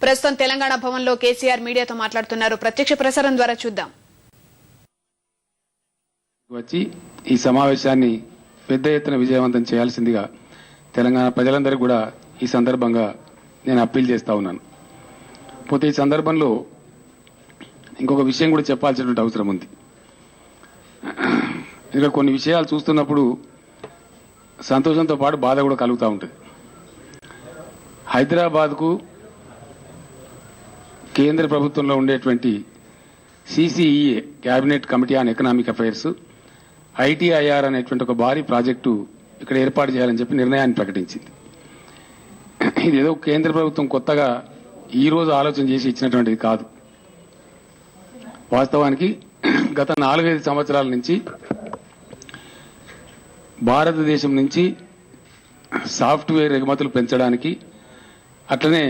ప్రస్తుతం తెలంగాణ భవన్లో కేసీఆర్ మీడియాతో మాట్లాడుతున్నారు. ప్రత్యక్ష ప్రసారం ద్వారా చూద్దాం. వచ్చి ఈ సమావేశాన్ని పెద్ద ఎత్తున విజయవంతం చేయాల్సిందిగా తెలంగాణ ప్రజలందరికీ కూడా ఈ సందర్భంగా నేను అప్పీల్ చేస్తా ఉన్నాను. పోతే ఈ సందర్భంలో ఇంకొక విషయం కూడా చెప్పాల్సినటువంటి అవసరం ఉంది. ఇంకా కొన్ని విషయాలు చూస్తున్నప్పుడు సంతోషంతో పాటు బాధ కూడా కలుగుతూ ఉంటుంది. హైదరాబాద్కు కేంద్ర ప్రభుత్వంలో ఉండేటువంటి CCEA cabinet committee on economic affairs ITIR అనేటువంటి ఒక భారీ ప్రాజెక్టు ఇక్కడ ఏర్పాటు చేయాలని చెప్పి నిర్ణయాన్ని ప్రకటించింది. ఇదేదో కేంద్ర ప్రభుత్వం కొత్తగా ఈ రోజు ఆలోచన చేసి ఇచ్చినటువంటిది కాదు. వాస్తవానికి గత 4-5 సంవత్సరాల నుంచి భారతదేశం నుంచి సాఫ్ట్వేర్ ఎగుమతులు పెంచడానికి, అట్లనే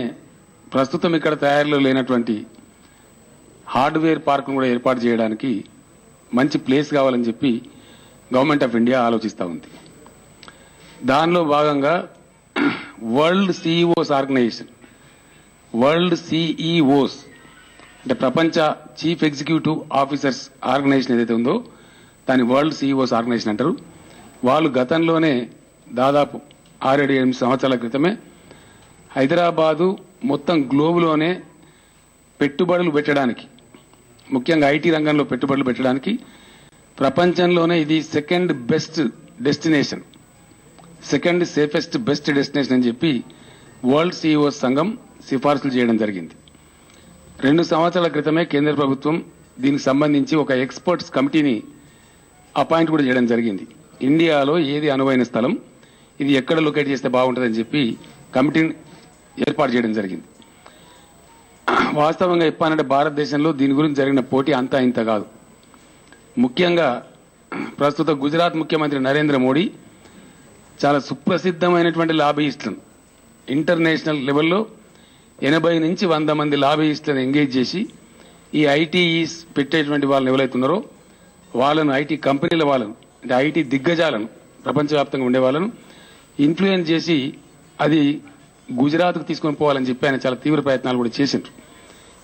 ప్రస్తుతం ఇక్కడ తయారీలో లేనటువంటి హార్డ్వేర్ పార్క్ను కూడా ఏర్పాటు చేయడానికి మంచి ప్లేస్ కావాలని చెప్పి గవర్నమెంట్ ఆఫ్ ఇండియా ఆలోచిస్తూ ఉంది. దానిలో భాగంగా world CEOs organization, world CEOs అంటే ప్రపంచ చీఫ్ ఎగ్జిక్యూటివ్ ఆఫీసర్స్ ఆర్గనైజేషన్ ఏదైతే ఉందో దాన్ని వరల్డ్ సిఇఓస్ ఆర్గనైజేషన్ అంటారు. వాళ్ళు గతంలోనే దాదాపు 6-8 సంవత్సరాల క్రితమే హైదరాబాదు మొత్తం గ్లోబ్లోనే పెట్టుబడులు పెట్టడానికి, ముఖ్యంగా ఐటీ రంగంలో పెట్టుబడులు పెట్టడానికి ప్రపంచంలోనే ఇది second best destination, second safest best destination అని చెప్పి వరల్డ్ సిఇఓస్ సంఘం సిఫార్సులు చేయడం జరిగింది. 2 సంవత్సరాల క్రితమే కేంద్ర ప్రభుత్వం దీనికి సంబంధించి ఒక ఎక్స్పర్ట్స్ కమిటీని అపాయింట్ కూడా చేయడం జరిగింది. ఇండియాలో ఏది అనువైన స్థలం, ఇది ఎక్కడ లొకేట్ చేస్తే బాగుంటుందని చెప్పి కమిటీని ఏర్పాటు చేయడం జరిగింది. వాస్తవంగా చెప్పాలంటే భారతదేశంలో దీని గురించి జరిగిన పోటీ అంతా ఇంత కాదు. ముఖ్యంగా ప్రస్తుత గుజరాత్ ముఖ్యమంత్రి నరేంద్ర మోడీ చాలా సుప్రసిద్ధమైనటువంటి లాబీయిస్టులను ఇంటర్నేషనల్ లెవెల్లో 80 నుంచి 100 మంది లాబీయిస్టులను ఎంగేజ్ చేసి ఈ ఐటీఈస్ పెట్టేటువంటి వాళ్ళని ఎవరైతున్నారో వాళ్ళను, ఐటీ కంపెనీల వాళ్ళను, అంటే ఐటీ దిగ్గజాలను, ప్రపంచవ్యాప్తంగా ఉండే వాళ్ళను ఇన్ఫ్లుయెన్స్ చేసి అది గుజరాత్కు తీసుకొని పోవాలని చెప్పి ఆయన చాలా తీవ్ర ప్రయత్నాలు కూడా చేసిండ్రు.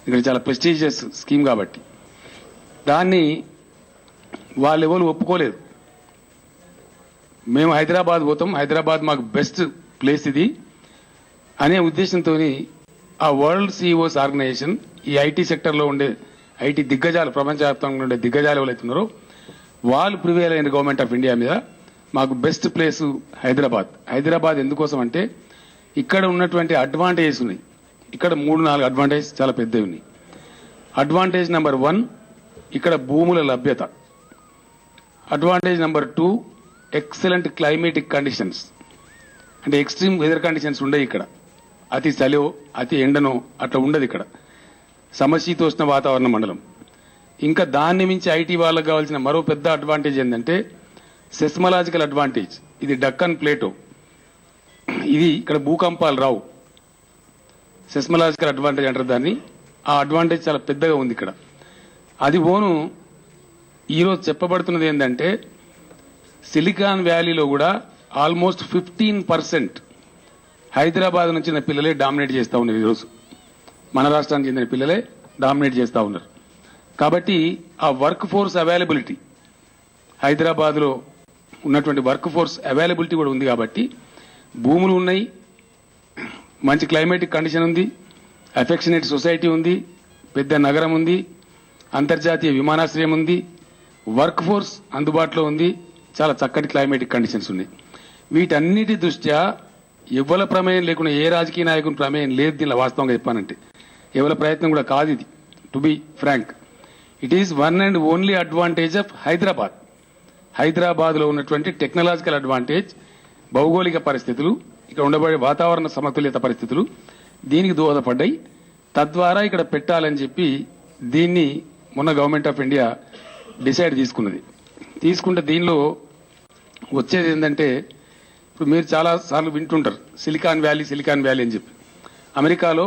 ఇక్కడ చాలా ప్రెస్టీజియస్ స్కీమ్ కాబట్టి దాన్ని వాళ్ళెవరు ఒప్పుకోలేదు. మేము హైదరాబాద్ పోతాం, హైదరాబాద్ మాకు బెస్ట్ ప్లేస్ ఇది అనే ఉద్దేశంతో ఆ వరల్డ్ సిఇఓస్ ఆర్గనైజేషన్ ఈ ఐటీ సెక్టర్లో ఉండే ఐటీ దిగ్గజాలు, ప్రపంచవ్యాప్తంగా ఉండే దిగ్గజాలు ఎవరైతున్నారో వాళ్ళు ప్రివేల్ అయిన గవర్నమెంట్ ఆఫ్ ఇండియా మీద మాకు బెస్ట్ ప్లేస్ హైదరాబాద్. హైదరాబాద్ ఎందుకోసం అంటే ఇక్కడ ఉన్నటువంటి అడ్వాంటేజెస్ ఉన్నాయి. ఇక్కడ 3-4 అడ్వాంటేజెస్ చాలా పెద్దవి ఉన్నాయి. అడ్వాంటేజ్ నెంబర్ 1 ఇక్కడ భూముల లభ్యత. Advantage number 2 excellent climatic conditions, అంటే ఎక్స్ట్రీమ్ వెదర్ కండిషన్స్ ఉండవు ఇక్కడ. అతి చలో, అతి ఎండనో అట్లా ఉండదు ఇక్కడ. సమశీతోష్ణ వాతావరణ మండలం. ఇంకా దాన్ని మించి ఐటీ వాళ్ళకి కావాల్సిన మరో పెద్ద అడ్వాంటేజ్ ఏంటంటే సెస్మలాజికల్ అడ్వాంటేజ్. ఇది డక్కన్ ప్లేటో, ఇది ఇక్కడ భూకంపాలు రావు. సెస్మలాజికల్ అడ్వాంటేజ్ అంటారు దాన్ని. ఆ అడ్వాంటేజ్ చాలా పెద్దగా ఉంది ఇక్కడ. అది పోను ఈరోజు చెప్పబడుతున్నది ఏంటంటే సిలికాన్ వ్యాలీలో కూడా ఆల్మోస్ట్ 15% హైదరాబాద్ నుంచి పిల్లలే డామినేట్ చేస్తూ ఉన్నారు. ఈరోజు మన రాష్ట్రానికి చెందిన పిల్లలే డామినేట్ చేస్తూ ఉన్నారు. కాబట్టి ఆ వర్క్ ఫోర్స్ అవైలబిలిటీ, హైదరాబాద్లో ఉన్నటువంటి వర్క్ ఫోర్స్ అవైలబిలిటీ కూడా ఉంది. కాబట్టి భూములు ఉన్నాయి, మంచి క్లైమేటిక్ కండిషన్ ఉంది, అఫెక్షనేట్ సొసైటీ ఉంది, పెద్ద నగరం ఉంది, అంతర్జాతీయ విమానాశ్రయం ఉంది, వర్క్ ఫోర్స్ అందుబాటులో ఉంది, చాలా చక్కటి క్లైమేటిక్ కండిషన్స్ ఉన్నాయి. వీటన్నిటి దృష్ట్యా ఎవరి ప్రమేయం లేకుండా, ఏ రాజకీయ నాయకుని ప్రమేయం లేదు దీనిలో. వాస్తవంగా చెప్పానంటే ఎవరి ప్రయత్నం కూడా కాదు ఇది. To be frank, it is one and only advantage of Hyderabad. హైదరాబాద్లో ఉన్నటువంటి టెక్నాలజికల్ అడ్వాంటేజ్, భౌగోళిక పరిస్థితులు, ఇక్కడ ఉండబడే వాతావరణ సమతుల్యత పరిస్థితులు దీనికి దోహదపడ్డాయి. తద్వారా ఇక్కడ పెట్టాలని చెప్పి దీన్ని మొన్న గవర్నమెంట్ ఆఫ్ ఇండియా డిసైడ్ తీసుకుంటే దీనిలో వచ్చేది ఏంటంటే, ఇప్పుడు మీరు చాలా సార్లు వింటుంటారు సిలికాన్ వ్యాలీ అని చెప్పి. అమెరికాలో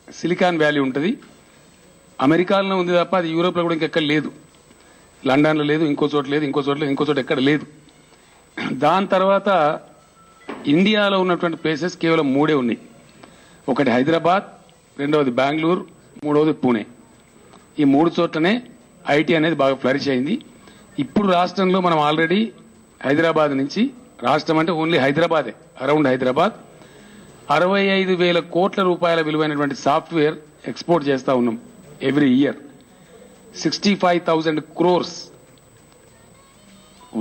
సిలికాన్ వ్యాలీ ఉంటుంది. అమెరికాలో ఉంది తప్ప అది యూరోప్లో కూడా ఇంకెక్కడ లేదు. లండన్లో లేదు, ఇంకో చోట లేదు, ఇంకో చోట ఎక్కడ లేదు. దాని తర్వాత ఇండియాలో ఉన్నటువంటి ప్లేసెస్ కేవలం 3 ఉన్నాయి. ఒకటి హైదరాబాద్, రెండవది బెంగళూరు, మూడవది పూణే. ఈ 3 చోట్లనే ఐటీ అనేది బాగా ఫ్లరిష్ అయింది. ఇప్పుడు రాష్ట్రంలో మనం ఆల్రెడీ హైదరాబాద్ నుంచి, రాష్ట్రం అంటే ఓన్లీ హైదరాబాదే, అరౌండ్ హైదరాబాద్ 65,000 కోట్ల రూపాయల విలువైనటువంటి సాఫ్ట్వేర్ ఎక్స్పోర్ట్ చేస్తా ఉన్నాం. Every year 65,000 crores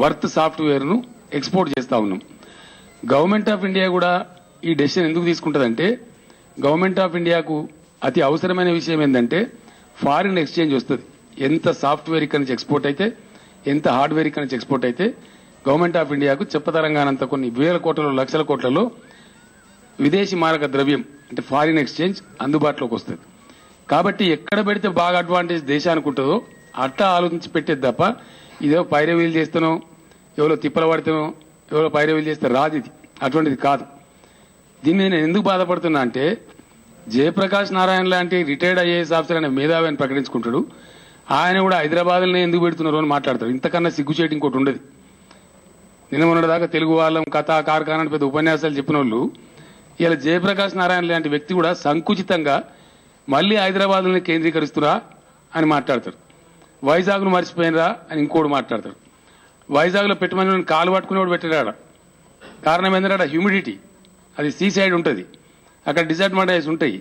worth software ను ఎక్స్పోర్ట్ చేస్తా ఉన్నాం. గవర్నమెంట్ ఆఫ్ ఇండియా కూడా ఈ డెసిషన్ ఎందుకు తీసుకుంటుందంటే, గవర్నమెంట్ ఆఫ్ ఇండియాకు అతి అవసరమైన విషయం ఏంటంటే ఫారిన్ ఎక్స్చేంజ్ వస్తుంది. ఎంత సాఫ్ట్వేర్ ఇక్కడ నుంచి ఎక్స్పోర్ట్ అయితే, ఎంత హార్డ్వేర్ ఇక్కడ నుంచి ఎక్స్పోర్ట్ అయితే గవర్నమెంట్ ఆఫ్ ఇండియాకు చెప్పతరంగానంత కొన్ని వేల కోట్లలో, లక్షల కోట్లలో విదేశీ మారక ద్రవ్యం అంటే ఫారిన్ ఎక్స్చేంజ్ అందుబాటులోకి వస్తుంది. కాబట్టి ఎక్కడ పెడితే బాగా అడ్వాంటేజ్ దేశానికి ఉంటుందో అట్లా ఆలోచించి పెట్టేది తప్ప ఇదేవో పైరవీలు చేస్తానో, ఎవరో తిప్పల పడితేనో, ఎవరో పైరవీలు చేస్తే రాదు. ఇది అటువంటిది కాదు. దీన్ని నేను ఎందుకు బాధపడుతున్నా అంటే, జయప్రకాష్ నారాయణ లాంటి రిటైర్డ్ ఐఏఎస్ ఆఫీసర్ అనే మేధావి అని ప్రకటించుకుంటాడు. ఆయన కూడా హైదరాబాద్లోనే ఎందుకు పెడుతున్నారు అని మాట్లాడతారు. ఇంతకన్నా సిగ్గుచేటు ఇంకోటి ఉండదు. నిన్న మొన్నటిదాకా తెలుగు వాళ్ళం కథ కార్ఖానా అని పెద్ద ఉపన్యాసాలు చెప్పిన వాళ్ళు ఇలా జయప్రకాష్ నారాయణ లాంటి వ్యక్తి కూడా సంకుచితంగా మళ్లీ హైదరాబాద్లోనే కేంద్రీకరిస్తురా అని మాట్లాడతారు. వైజాగ్ను మర్చిపోయినరా అని ఇంకోటి మాట్లాడతారు. వైజాగ్లో పెట్టమని కాలు పట్టుకునేవాడు పెట్టాడు. కారణం ఏంటంటే హ్యూమిడిటీ, అది సీ సైడ్ ఉంటుంది, అక్కడ డిసడ్వాంటేజెస్ ఉంటాయి.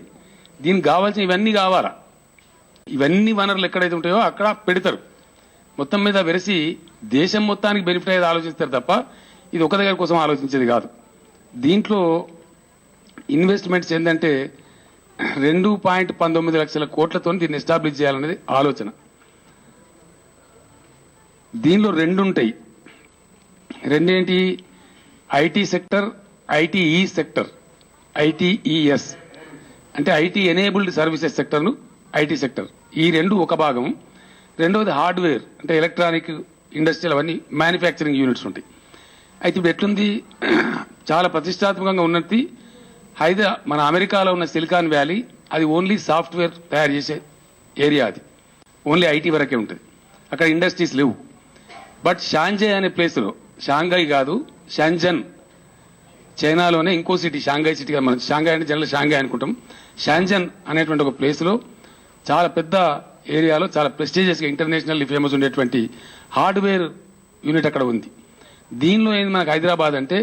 దీనికి కావాల్సిన ఇవన్నీ కావాలా, ఇవన్నీ వనరులు ఎక్కడైతే ఉంటాయో అక్కడ పెడతారు. మొత్తం మీద వెరసి దేశం మొత్తానికి బెనిఫిట్ అయ్యేది ఆలోచిస్తారు తప్ప ఇది ఒక దగ్గర కోసం ఆలోచించేది కాదు. దీంట్లో ఇన్వెస్ట్మెంట్స్ ఏంటంటే 2.19 లక్షల కోట్లతో దీన్ని ఎస్టాబ్లిష్ చేయాలనేది ఆలోచన. దీనిలో 2 ఉంటాయి. రెండేంటి? IT sector, ITE sector, ITES అంటే ఐటీ ఎనేబుల్డ్ సర్వీసెస్ సెక్టర్ను ఐటీ సెక్టర్, ఈ 2 ఒక భాగం. రెండవది హార్డ్వేర్ అంటే ఎలక్ట్రానిక్, ఇండస్ట్రియల్, అవన్నీ మ్యానుఫ్యాక్చరింగ్ యూనిట్స్ ఉంటాయి. అయితే ఇప్పుడు ఎట్లుంది, చాలా ప్రతిష్టాత్మకంగా ఉన్నది మన అమెరికాలో ఉన్న సిలికాన్ వ్యాలీ, అది ఓన్లీ సాఫ్ట్వేర్ తయారు చేసే ఏరియా, అది ఓన్లీ ఐటీ వరకే ఉంటుంది, అక్కడ ఇండస్ట్రీస్ లేవు. బట్ షాంజై అనే ప్లేస్లో, షాంఘై కాదు షాంజన్, చైనాలోనే ఇంకో సిటీ, షాంఘై సిటీ కాదు, మనం షాంఘై అంటే జనరల్ షాంఘై అనుకుంటాం. షాంజన్ అనేటువంటి ఒక ప్లేస్లో చాలా పెద్ద ఏరియాలో చాలా ప్రెస్టీజియస్గా ఇంటర్నేషనల్లీ ఫేమస్ ఉండేటువంటి హార్డ్వేర్ యూనిట్ అక్కడ ఉంది. దీనిలో ఏంది మనకు హైదరాబాద్ అంటే,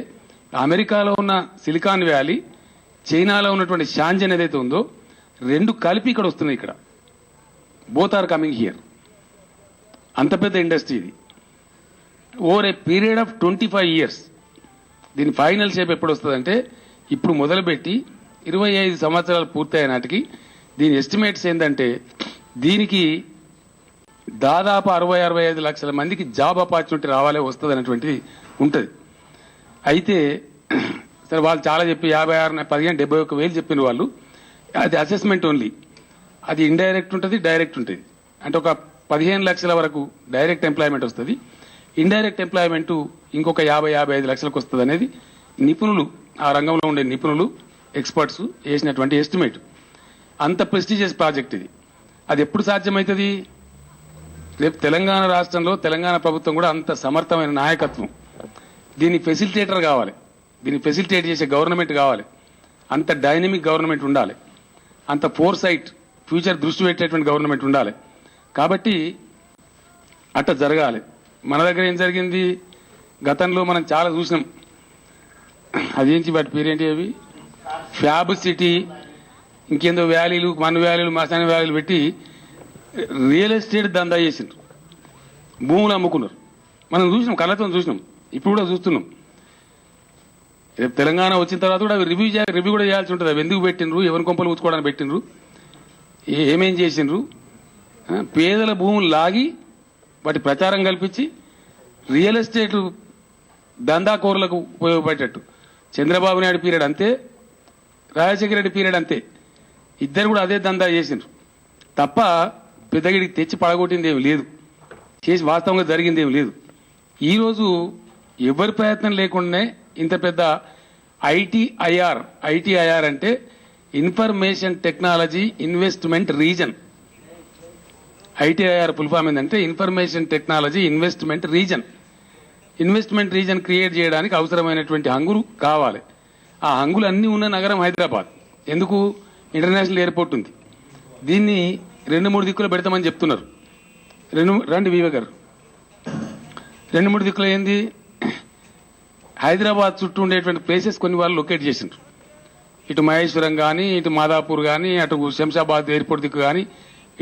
అమెరికాలో ఉన్న సిలికాన్ వ్యాలీ, చైనాలో ఉన్నటువంటి షాంజన్ ఏదైతే ఉందో 2 కలిపి ఇక్కడ వస్తున్నాయి. ఇక్కడ బోత్ ఆర్ కమింగ్ హియర్. అంత పెద్ద ఇండస్ట్రీ ఇది. Over a period of 25 years. దీని ఫైనల్ షేప్ ఎప్పుడు వస్తుందంటే, ఇప్పుడు మొదలుపెట్టి 25 సంవత్సరాలు పూర్తయ్యే నాటికి దీని ఎస్టిమేట్స్ ఏంటంటే, దీనికి దాదాపు 60-65 లక్షల మందికి జాబ్ ఆపర్చునిటీ రావాలే వస్తుంది అనేటువంటిది ఉంటుంది. అయితే సరే వాళ్ళు చాలా చెప్పి 56, 15, 71,000 చెప్పిన వాళ్ళు, అది అసెస్మెంట్ ఓన్లీ. అది ఇండైరెక్ట్ ఉంటుంది, డైరెక్ట్ ఉంటుంది. అంటే ఒక 15 లక్షల వరకు డైరెక్ట్ ఎంప్లాయ్మెంట్ వస్తుంది, ఇండైరెక్ట్ ఎంప్లాయ్మెంట్ ఇంకొక 50-55 లక్షలకు వస్తుంది అనేది నిపుణులు, ఆ రంగంలో ఉండే నిపుణులు, ఎక్స్పర్ట్స్ వేసినటువంటి ఎస్టిమేట్. అంత ప్రెస్టీజియస్ ప్రాజెక్ట్ ఇది. అది ఎప్పుడు సాధ్యమవుతుంది? రేపు తెలంగాణ రాష్ట్రంలో తెలంగాణ ప్రభుత్వం కూడా అంత సమర్థమైన నాయకత్వం, దీన్ని ఫెసిలిటేటర్ కావాలి, దీన్ని ఫెసిలిటేట్ చేసే గవర్నమెంట్ కావాలి, అంత డైనమిక్ గవర్నమెంట్ ఉండాలి, అంత ఫోర్ సైట్, ఫ్యూచర్ దృష్టి పెట్టేటువంటి గవర్నమెంట్ ఉండాలి. కాబట్టి అట్లా జరగాలి. మన దగ్గర ఏం జరిగింది గతంలో మనం చాలా చూసినాం. అదేంటి వాటి పేరేంటి, అవి ఫ్యాబ్ సిటీ, ఇంకేందో వ్యాలీలు, మన వ్యాలీలు, మసాని వ్యాలీలు పెట్టి రియల్ ఎస్టేట్ దందా చేసిండ్రు, భూములు అమ్ముకున్నారు. మనం చూసినాం, కళ్ళతో చూసినాం, ఇప్పుడు కూడా చూస్తున్నాం. రేపు తెలంగాణ వచ్చిన తర్వాత కూడా రివ్యూ కూడా చేయాల్సి ఉంటుంది. అవి ఎందుకు పెట్టినరు, ఎవరి కొంపలు ఊచుకోవడానికి పెట్టినరు, ఏమేం చేసిండ్రు. పేదల భూములు లాగి వాటి ప్రచారం కల్పించి రియల్ ఎస్టేట్ దందాకోరులకు ఉపయోగపడేటట్టు. చంద్రబాబు నాయుడు పీరియడ్ అంతే, రాజశేఖర రెడ్డి పీరియడ్ అంతే, ఇద్దరు కూడా అదే దందా చేసిండ్రు తప్ప పెద్దగిడికి తెచ్చి పడగొట్టింది ఏమి లేదు, చేసి వాస్తవంగా జరిగింది ఏమి లేదు. ఈరోజు ఎవరి ప్రయత్నం లేకుండానే ఇంత పెద్ద ఐటీఐఆర్ అంటే information technology investment region. ITIR full form ఏంటంటే information technology investment region. Investment region create చేయడానికి అవసరమైనటువంటి హంగులు కావాలి. ఆ హంగులు అన్నీ ఉన్న నగరం హైదరాబాద్. ఎందుకు? ఇంటర్నేషనల్ ఎయిర్పోర్ట్ ఉంది. దీన్ని 2-3 దిక్కులు పెడతామని చెప్తున్నారు. రండి వివే గారు. 2-3 దిక్కులు ఏంది, హైదరాబాద్ చుట్టూ ఉండేటువంటి ప్లేసెస్ కొన్ని వాళ్ళు లొకేట్ చేసిండ్రు. ఇటు మహేశ్వరం కానీ, ఇటు మాదాపూర్ కానీ, అటు శంషాబాద్ ఎయిర్పోర్ట్ దిక్కు కానీ,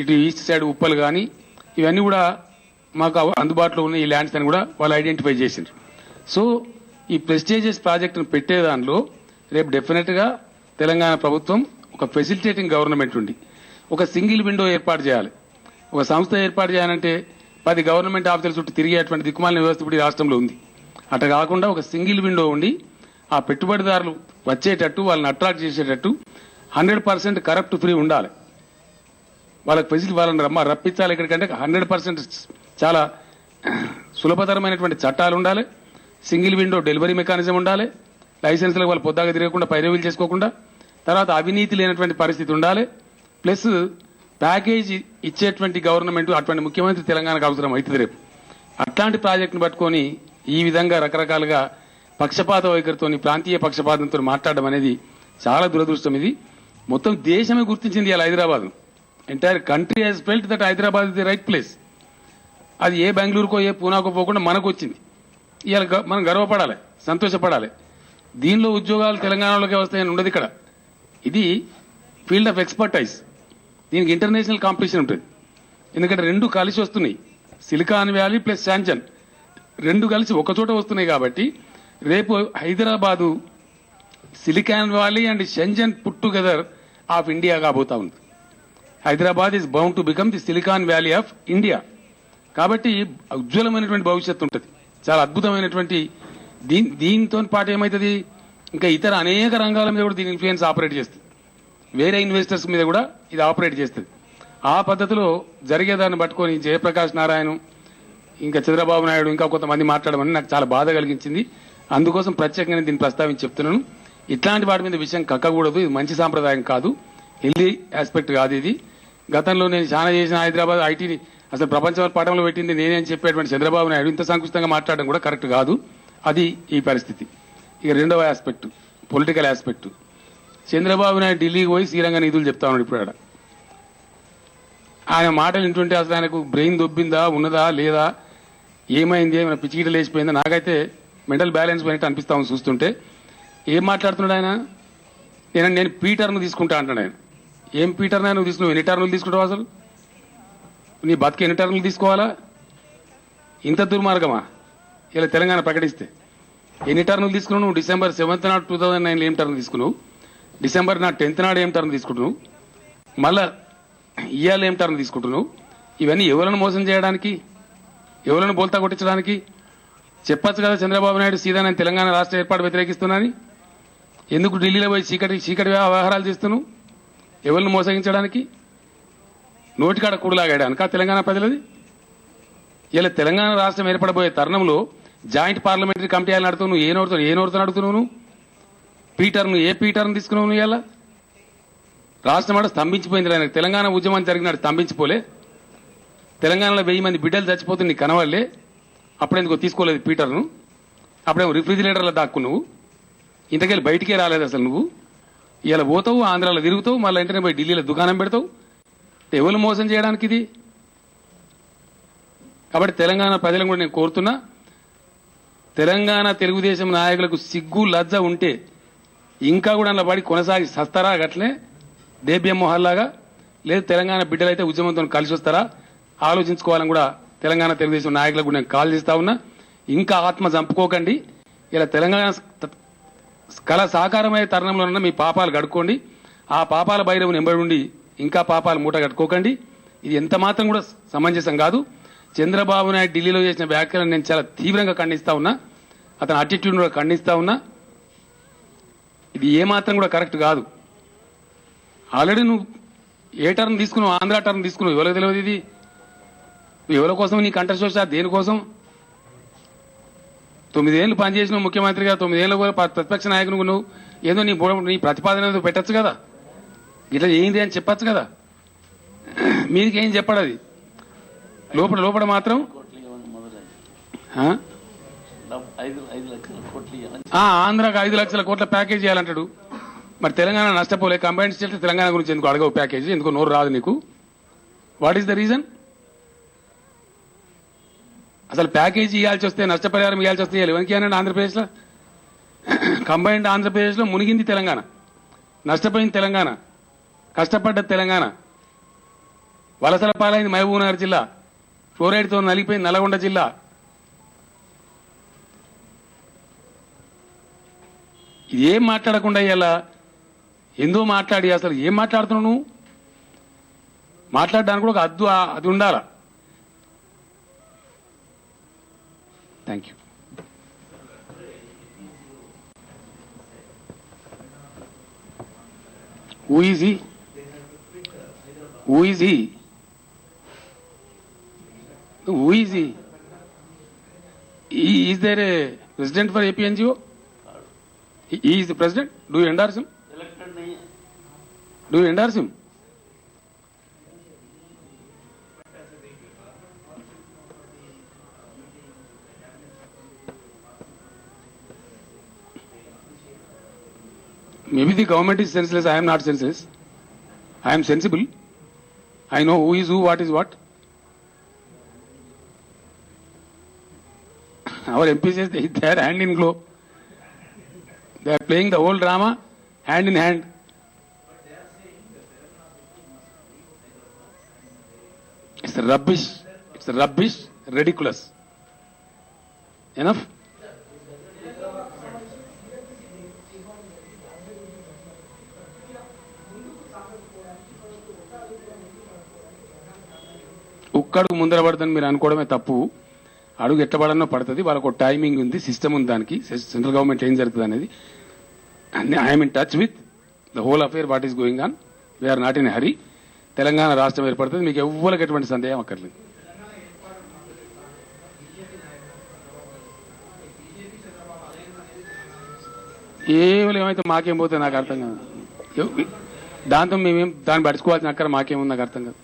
ఇటు ఈస్ట్ సైడ్ ఉప్పల్ కానీ, ఇవన్నీ కూడా మాకు అందుబాటులో ఉన్న ఈ ల్యాండ్స్ అని కూడా వాళ్ళు ఐడెంటిఫై చేసిండ్రు. సో ఈ ప్రెస్టీజియస్ ప్రాజెక్టును పెట్టే దానిలో రేపు డెఫినెట్గా తెలంగాణ ప్రభుత్వం ఒక ఫెసిలిటేటింగ్ గవర్నమెంట్ ఉండి ఒక సింగిల్ విండో ఏర్పాటు చేయాలి. ఒక సంస్థ ఏర్పాటు చేయాలంటే 10 గవర్నమెంట్ ఆఫీసుల చుట్టూ తిరిగేటువంటి దిక్కుమాలిన వ్యవస్థ ఇప్పుడు ఈ రాష్ట్రంలో ఉంది. అట్లా కాకుండా ఒక సింగిల్ విండో ఉండి ఆ పెట్టుబడిదారులు వచ్చేటట్టు, వాళ్ళని అట్రాక్ట్ చేసేటట్టు 100% కరప్ట్ ఫ్రీ ఉండాలి. వాళ్ళకి ఫెసిలిటీ వాళ్ళని రప్పించాలి. ఇక్కడికంటే 100% చాలా సులభతరమైనటువంటి చట్టాలు ఉండాలి. సింగిల్ విండో డెలివరీ మెకానిజం ఉండాలి. లైసెన్స్లకు వాళ్ళు పొద్దాగా తిరగకుండా పైరవీలు చేసుకోకుండా, తర్వాత అవినీతి లేనటువంటి పరిస్థితి ఉండాలి. ప్లస్ ప్యాకేజ్ ఇచ్చేటువంటి గవర్నమెంట్, అటువంటి ముఖ్యమంత్రి తెలంగాణకు అవసరం అవుతుంది రేపు. అట్లాంటి ప్రాజెక్టును పట్టుకొని ఈ విధంగా రకరకాలుగా పక్షపాత వైఖరితో, ప్రాంతీయ పక్షపాతంతో మాట్లాడడం అనేది చాలా దురదృష్టం. ఇది మొత్తం దేశమే గుర్తించింది ఇలా Hyderabad. Entire country has felt that Hyderabad is the right place. అది ఏ బెంగళూరుకో ఏ పూనాకో పోకుండా మనకు వచ్చింది. ఇవాళ మనం గర్వపడాలి, సంతోషపడాలి. దీనిలో ఉద్యోగాలు తెలంగాణలోకి వస్తాయని ఉండదు ఇక్కడ. ఇది ఫీల్డ్ ఆఫ్ ఎక్స్పర్టైజ్. దీనికి ఇంటర్నేషనల్ కాంపిటీషన్ ఉంటుంది. ఎందుకంటే 2 కలిసి వస్తున్నాయి. సిలికాన్ వ్యాలీ ప్లస్ శాంజన్ 2 కలిసి ఒకచోట వస్తున్నాయి. కాబట్టి రేపు Hyderabad silicon valley and Shenzhen put together of India కాబోతా ఉంది. Hyderabad is bound to become the silicon valley of India. కాబట్టి ఉజ్వలమైనటువంటి భవిష్యత్తు ఉంటుంది. చాలా అద్భుతమైనటువంటి దీంతో పాటు ఏమవుతుంది, ఇంకా ఇతర అనేక రంగాల మీద కూడా దీని ఇన్ఫ్లుయెన్స్ ఆపరేట్ చేస్తుంది. వేరే ఇన్వెస్టర్స్ మీద కూడా ఇది ఆపరేట్ చేస్తుంది. ఆ పద్ధతిలో జరిగేదాన్ని పట్టుకొని జయప్రకాష్ నారాయణ, ఇంకా చంద్రబాబు నాయుడు, ఇంకా కొంతమంది మాట్లాడమని నాకు చాలా బాధ కలిగించింది. అందుకోసం ప్రత్యేకంగా దీన్ని ప్రస్తావించి చెప్తున్నాను. ఇట్లాంటి వాటి మీద విషయం కక్కకూడదు. ఇది మంచి సాంప్రదాయం కాదు, హెల్దీ ఆస్పెక్ట్ కాదు ఇది. గతంలో నేను చాలా చేసిన హైదరాబాద్ ఐటీని అసలు ప్రపంచం పటంలో పెట్టింది నేనే అని చెప్పేటువంటి చంద్రబాబు నాయుడు ఇంత సంకుచితంగా మాట్లాడడం కూడా కరెక్ట్ కాదు. అది ఈ పరిస్థితి. ఇక రెండవ aspect political aspect. Chandrababu Naidu ఢిల్లీకి పోయి శ్రీరంగ నిధులు చెప్తా ఉన్నాడు. ఇప్పుడు ఆయన మాటలు వింటుంటే అసలు ఆయనకు బ్రెయిన్ దొబ్బిందా, ఉన్నదా లేదా, ఏమైంది, ఏమైనా పిచ్చిగిట లేచిపోయిందా, నాకైతే మెంటల్ బ్యాలెన్స్ పోయినట్టు అనిపిస్తా ఉంది చూస్తుంటే. ఏం మాట్లాడుతున్నాడు ఆయన? నేను పీటర్ను తీసుకుంటా అంటున్నాడు ఆయన. ఏం పీటర్ నువ్వు తీసుకున్నావు? ఎన్ని టర్నులు తీసుకుంటావు? అసలు నీ బతికి ఎన్ని టర్నులు తీసుకోవాలా? ఇంత దుర్మార్గమా? ఇలా తెలంగాణ ప్రకటిస్తే ఎన్ని టర్నులు తీసుకున్నావు నువ్వు? December 7th నాడు 2009 ఏం టర్న్ తీసుకున్నావు? December 10th నాడు ఏం టర్న్ తీసుకుంటున్నావు? మళ్ళా ఇవాళ ఏం టర్న్ తీసుకుంటున్నావు? ఇవన్నీ ఎవరిని మోసం చేయడానికి, ఎవరిని బోల్తా కొట్టించడానికి? చెప్పచ్చు కదా చంద్రబాబు నాయుడు సీదా నేను తెలంగాణ రాష్ట్ర ఏర్పాటు వ్యతిరేకిస్తున్నాని. ఎందుకు ఢిల్లీలో పోయి చీకటి వ్యవహారాలు చేస్తున్నావు? ఎవరిని మోసగించడానికి, నోటికాడ కూడలాగాడానికా తెలంగాణ ప్రజలది? ఇలా తెలంగాణ రాష్ట్రం ఏర్పడబోయే తరుణంలో జాయింట్ పార్లమెంటరీ కమిటీ నడుతావు. నువ్వు ఏ నోరుతో నడుతున్నావు? నువ్వు పీటర్ను ఏ పీటర్ను తీసుకున్నావు? నువ్వు ఇలా రాష్ట్రం అంటే స్తంభించిపోయింది. ఆయనకు తెలంగాణ ఉద్యమం జరిగినాడు స్తంభించిపోలే. తెలంగాణలో 1000 మంది బిడ్డలు చచ్చిపోతుంది నీకు కనవల్లే. అప్పుడెందుకో తీసుకోలేదు పీటర్ను. అప్పుడేమో రిఫ్రిజిరేటర్లో దాక్కు నువ్వు. ఇంతకెళ్ళి బయటికే రాలేదు అసలు నువ్వు. ఇలా పోతావు, ఆంధ్రాలో తిరుగుతావు, మళ్ళీ వెంటనే పోయి ఢిల్లీలో దుకాణం పెడతావు. ఎవరు మోసం చేయడానికి ఇది? కాబట్టి తెలంగాణ ప్రజలను కూడా నేను కోరుతున్నా, తెలంగాణ తెలుగుదేశం నాయకులకు సిగ్గు లజ్జ ఉంటే ఇంకా కూడా అలా పడి కొనసాగి సస్తారా గట్లే దేబ్యం మొహల్లాగా? లేదు తెలంగాణ బిడ్డలైతే ఉద్యమంతో కలిసి వస్తారా? ఆలోచించుకోవాలని కూడా తెలంగాణ తెలుగుదేశం నాయకులకు కూడా నేను కాల్ చేస్తా ఉన్నా. ఇంకా ఆత్మ చంపుకోకండి. ఇలా తెలంగాణ కళ సాకారమయ్యే తరుణంలో మీ పాపాలు గడుక్కోండి. ఆ పాపాల భైరవుని ఎంబడి ఉండి ఇంకా పాపాలు మూట కట్టుకోకండి. ఇది ఎంత మాత్రం కూడా సమంజసం కాదు. చంద్రబాబు నాయుడు ఢిల్లీలో చేసిన వ్యాఖ్యలను నేను చాలా తీవ్రంగా ఖండిస్తా ఉన్నా. అతని అటిట్యూడ్ కూడా ఖండిస్తా ఉన్నా. ఇది ఏమాత్రం కూడా కరెక్ట్ కాదు. ఆల్రెడీ నువ్వు ఏ టర్న్ తీసుకున్నావు? ఆంధ్ర టర్న్ తీసుకున్నావు. ఎవరికి తెలియదు ఇది? ఎవరి కోసం నీ కంఠశోష? దేనికోసం? 9 ఏళ్ళు పనిచేసిన ముఖ్యమంత్రిగా 9 ఏళ్ళు కూడా ప్రతిపక్ష నాయకుడు నువ్వు ఏదో నీ ప్రతిపాదన పెట్టచ్చు కదా, ఇట్లా ఏంది అని చెప్పచ్చు కదా. మీదికేం చెప్పడు అది. లోపల మాత్రం ఆంధ్రాకు 5 లక్షల కోట్ల ప్యాకేజ్ చేయాలంటాడు. మరి తెలంగాణ నష్టపోలే, కంబైన్డ్ స్టేట్ తెలంగాణ గురించి ఎందుకు అడగవు ప్యాకేజీ, ఎందుకు నోరు రాదు నీకు? What is the reason? అసలు ప్యాకేజీ ఇవ్వాల్సి వస్తే, నష్టపరిహారం ఇవ్వాల్సి వస్తే ఎవరికి అనండి? ఆంధ్రప్రదేశ్లో కంబైన్డ్ ఆంధ్రప్రదేశ్లో మునిగింది తెలంగాణ, నష్టపోయింది తెలంగాణ, కష్టపడ్డది తెలంగాణ, వలసల పాలైంది మహబూబ్నగర్ జిల్లా, ఫ్లోరైడ్తో నలిగిపోయింది నల్గొండ జిల్లా. ఏం మాట్లాడకుండా ఇలా ఎందో మాట్లాడి అసలు ఏం మాట్లాడుతున్నావు నువ్వు? మాట్లాడడానికి కూడా ఒక అది ఉండాలా. Thank you. Who is he? Who is he? Who is he? Is there a president for APNGO? He is the president. Do you endorse him? Elected नहीं है. Do you endorse him? Maybe the government is senseless. I am not senseless. I am sensible. I know who is who, what is what. Our MPs, they are hand in glove. They are playing the whole drama hand in hand. It's rubbish. It's rubbish, ridiculous. Enough? ఒక్కడుగు ముందర పడుతుంది మీరు అనుకోవడమే తప్పు. అడుగు ఎట్లా పడుతుంది, వాళ్ళకు timing ఉంది, సిస్టమ్ ఉంది, దానికి సెంట్రల్ గవర్నమెంట్ ఏం జరుగుతుంది అనేది. I'm in touch with the whole affair what is going on. We're not in hurry. Telangana రాష్ట్రం ఏర్పడుతుంది, మీకు ఎవ్వరికి ఎటువంటి సందేహం అక్కర్లేదు. ఏమైతే మాకేం పోతే నాకు అర్థం కాదు. దాంతో మేమేం దాన్ని పడుచుకోవాల్సిన అక్కర మాకేముంది నాకు అర్థం కాదు.